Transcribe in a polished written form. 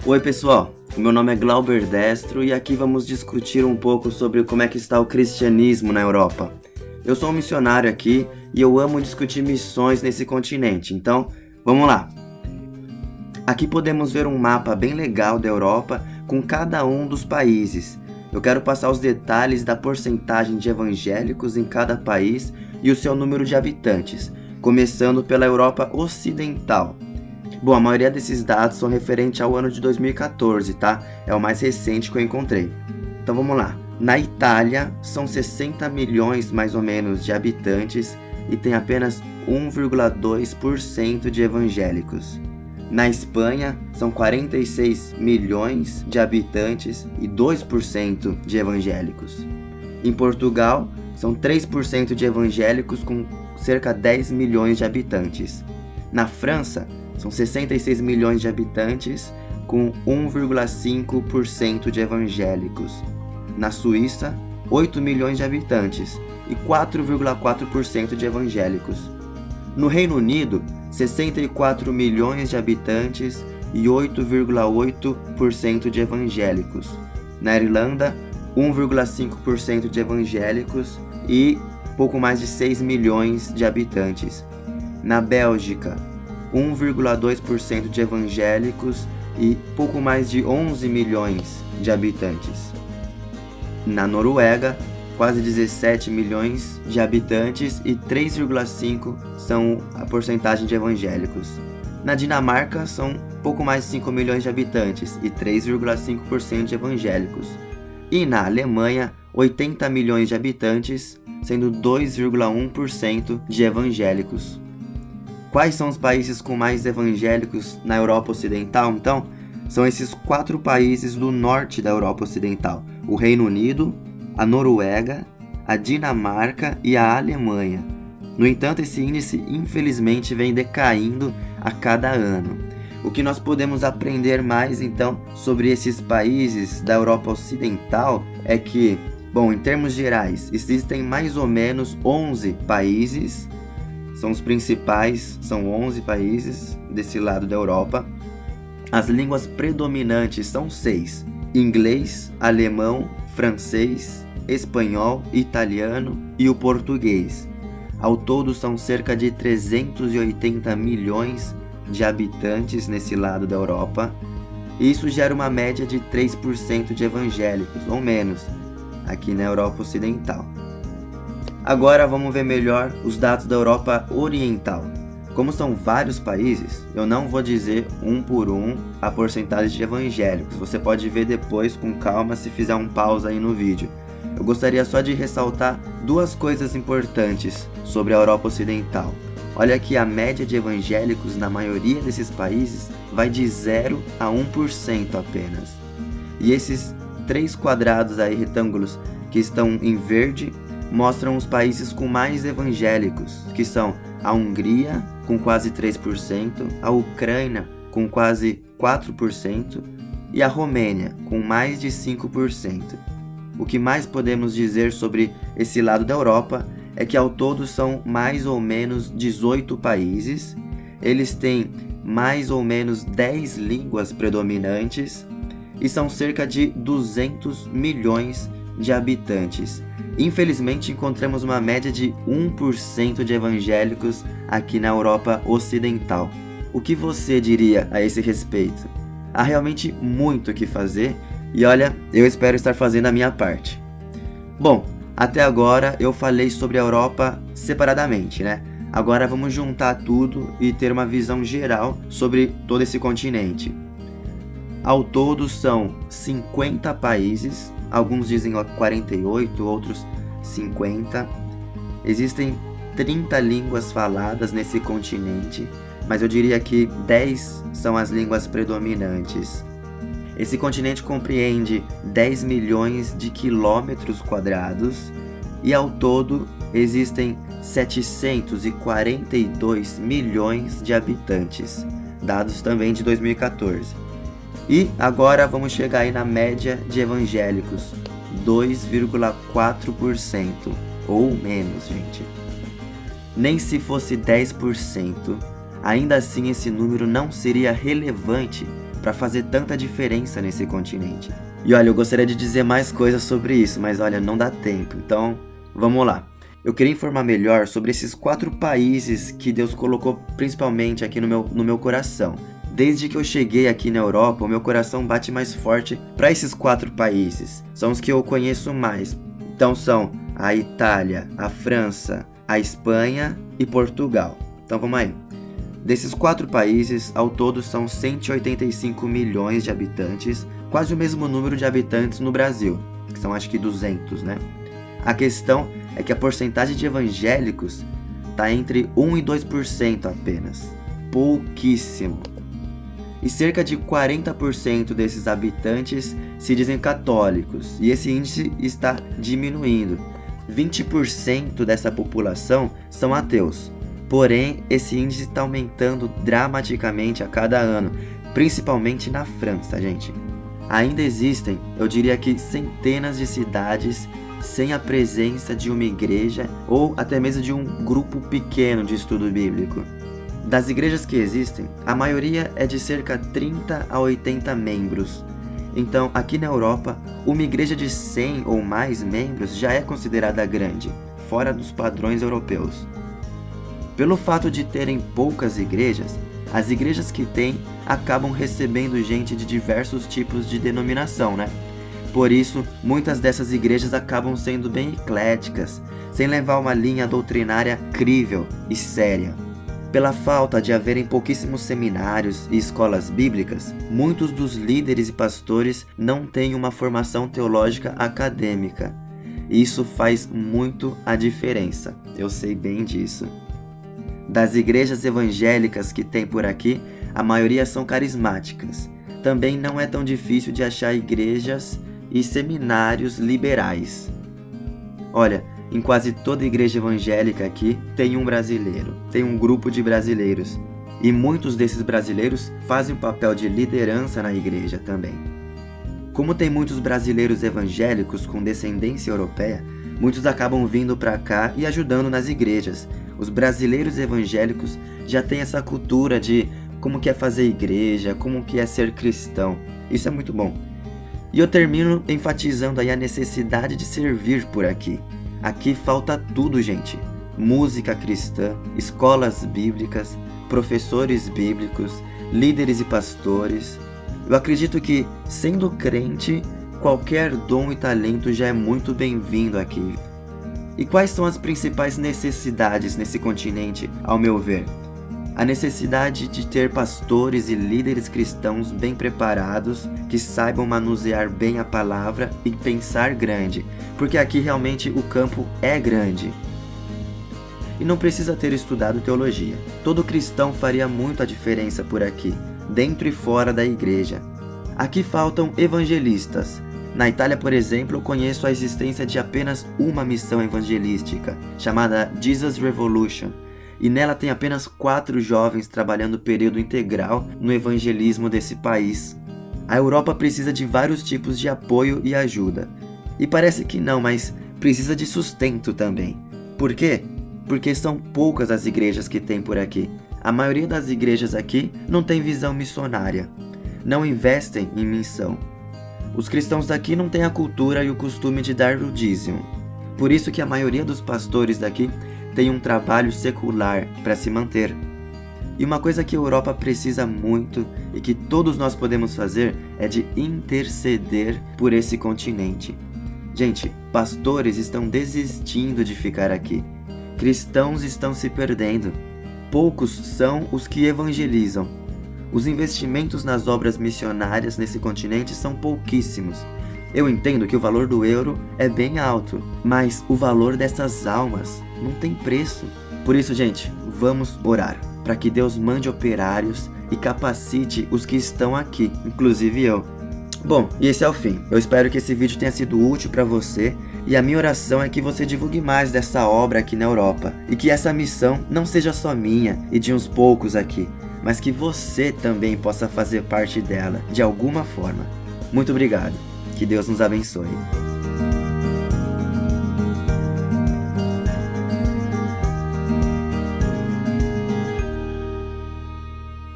Oi pessoal, o meu nome é Glauber Destro e aqui vamos discutir um pouco sobre como é que está o cristianismo na Europa. Eu sou um missionário aqui e eu amo discutir missões nesse continente, então vamos lá. Aqui podemos ver um mapa bem legal da Europa com cada um dos países. Eu quero passar os detalhes da porcentagem de evangélicos em cada país e o seu número de habitantes, começando pela Europa Ocidental. Bom, a maioria desses dados são referentes ao ano de 2014, tá? É o mais recente que eu encontrei. Então vamos lá. Na Itália, são 60 milhões mais ou menos de habitantes e tem apenas 1,2% de evangélicos. Na Espanha, são 46 milhões de habitantes e 2% de evangélicos. Em Portugal, são 3% de evangélicos com cerca de 10 milhões de habitantes. Na França, são 66 milhões de habitantes com 1,5% de evangélicos. Na Suíça, 8 milhões de habitantes e 4,4% de evangélicos. No Reino Unido, 64 milhões de habitantes e 8,8% de evangélicos. Na Irlanda, 1,5% de evangélicos e pouco mais de 6 milhões de habitantes. Na Bélgica, 1,2% de evangélicos e pouco mais de 11 milhões de habitantes. Na Noruega, quase 17 milhões de habitantes e 3,5% são a porcentagem de evangélicos. Na Dinamarca, são pouco mais de 5 milhões de habitantes e 3,5% de evangélicos. E na Alemanha, 80 milhões de habitantes, sendo 2,1% de evangélicos. Quais são os países com mais evangélicos na Europa Ocidental, então? São esses 4 países do norte da Europa Ocidental: o Reino Unido, a Noruega, a Dinamarca e a Alemanha. No entanto, esse índice infelizmente vem decaindo a cada ano. O que nós podemos aprender mais então sobre esses países da Europa Ocidental é que, bom, em termos gerais, existem mais ou menos 11 países. São os principais, são 11 países desse lado da Europa. As línguas predominantes são 6: inglês, alemão, francês, espanhol, italiano e o português. Ao todo são cerca de 380 milhões de habitantes nesse lado da Europa. E isso gera uma média de 3% de evangélicos, ou menos, aqui na Europa Ocidental. Agora vamos ver melhor os dados da Europa Oriental. Como são vários países, eu não vou dizer um por um a porcentagem de evangélicos. Você pode ver depois com calma se fizer um pause aí no vídeo. Eu gostaria só de ressaltar 2 coisas importantes sobre a Europa Ocidental. Olha que a média de evangélicos na maioria desses países vai de 0 a 1% apenas. E esses 3 quadrados aí, retângulos, que estão em verde, mostram os países com mais evangélicos, que são a Hungria, com quase 3%, a Ucrânia, com quase 4%, e a Romênia, com mais de 5%. O que mais podemos dizer sobre esse lado da Europa é que ao todo são mais ou menos 18 países, eles têm mais ou menos 10 línguas predominantes e são cerca de 200 milhões de habitantes. Infelizmente, encontramos uma média de 1% de evangélicos aqui na Europa Ocidental. O que você diria a esse respeito? Há realmente muito o que fazer e olha, eu espero estar fazendo a minha parte. Bom, até agora eu falei sobre a Europa separadamente, né? Agora vamos juntar tudo e ter uma visão geral sobre todo esse continente. Ao todo são 50 países, alguns dizem 48, outros 50. Existem 30 línguas faladas nesse continente, mas eu diria que 10 são as línguas predominantes. Esse continente compreende 10 milhões de quilômetros quadrados e ao todo existem 742 milhões de habitantes, dados também de 2014. E agora vamos chegar aí na média de evangélicos, 2,4% ou menos, gente. Nem se fosse 10%, ainda assim esse número não seria relevante para fazer tanta diferença nesse continente. E olha, eu gostaria de dizer mais coisas sobre isso, mas olha, não dá tempo, então vamos lá. Eu queria informar melhor sobre esses 4 países que Deus colocou principalmente aqui no meu coração. Desde que eu cheguei aqui na Europa, o meu coração bate mais forte para esses 4 países. São os que eu conheço mais. Então são a Itália, a França, a Espanha e Portugal. Então vamos aí. Desses 4 países, ao todo são 185 milhões de habitantes, quase o mesmo número de habitantes no Brasil, que são acho que 200, né? A questão é que a porcentagem de evangélicos está entre 1 e 2% apenas. Pouquíssimo. E cerca de 40% desses habitantes se dizem católicos, e esse índice está diminuindo. 20% dessa população são ateus, porém esse índice está aumentando dramaticamente a cada ano, principalmente na França, gente. Ainda existem, eu diria que centenas de cidades sem a presença de uma igreja ou até mesmo de um grupo pequeno de estudo bíblico. Das igrejas que existem, a maioria é de cerca de 30 a 80 membros. Então, aqui na Europa, uma igreja de 100 ou mais membros já é considerada grande, fora dos padrões europeus. Pelo fato de terem poucas igrejas, as igrejas que têm acabam recebendo gente de diversos tipos de denominação, né? Por isso, muitas dessas igrejas acabam sendo bem ecléticas, sem levar uma linha doutrinária crível e séria. Pela falta de haverem pouquíssimos seminários e escolas bíblicas, muitos dos líderes e pastores não têm uma formação teológica acadêmica. Isso faz muito a diferença, eu sei bem disso. Das igrejas evangélicas que tem por aqui, a maioria são carismáticas. Também não é tão difícil de achar igrejas e seminários liberais. Olha, em quase toda igreja evangélica aqui tem um brasileiro, tem um grupo de brasileiros. E muitos desses brasileiros fazem o papel de liderança na igreja também. Como tem muitos brasileiros evangélicos com descendência europeia, muitos acabam vindo para cá e ajudando nas igrejas. Os brasileiros evangélicos já têm essa cultura de como que é fazer igreja, como que é ser cristão. Isso é muito bom. E eu termino enfatizando aí a necessidade de servir por aqui. Aqui falta tudo, gente. Música cristã, escolas bíblicas, professores bíblicos, líderes e pastores. Eu acredito que, sendo crente, qualquer dom e talento já é muito bem-vindo aqui. E quais são as principais necessidades nesse continente, ao meu ver? A necessidade de ter pastores e líderes cristãos bem preparados, que saibam manusear bem a palavra e pensar grande, porque aqui realmente o campo é grande. E não precisa ter estudado teologia. Todo cristão faria muito a diferença por aqui, dentro e fora da igreja. Aqui faltam evangelistas. Na Itália, por exemplo, eu conheço a existência de apenas uma missão evangelística, chamada Jesus Revolution. E nela tem apenas 4 jovens trabalhando período integral no evangelismo desse país. A Europa precisa de vários tipos de apoio e ajuda. E parece que não, mas precisa de sustento também. Por quê? Porque são poucas as igrejas que tem por aqui. A maioria das igrejas aqui não tem visão missionária. Não investem em missão. Os cristãos daqui não têm a cultura e o costume de dar o dízimo. Por isso que a maioria dos pastores daqui tem um trabalho secular para se manter. E uma coisa que a Europa precisa muito e que todos nós podemos fazer é de interceder por esse continente. Gente, pastores estão desistindo de ficar aqui. Cristãos estão se perdendo. Poucos são os que evangelizam. Os investimentos nas obras missionárias nesse continente são pouquíssimos. Eu entendo que o valor do euro é bem alto, mas o valor dessas almas não tem preço. Por isso, gente, vamos orar para que Deus mande operários e capacite os que estão aqui, inclusive eu. Bom, e esse é o fim. Eu espero que esse vídeo tenha sido útil para você e a minha oração é que você divulgue mais dessa obra aqui na Europa e que essa missão não seja só minha e de uns poucos aqui, mas que você também possa fazer parte dela de alguma forma. Muito obrigado. Que Deus nos abençoe.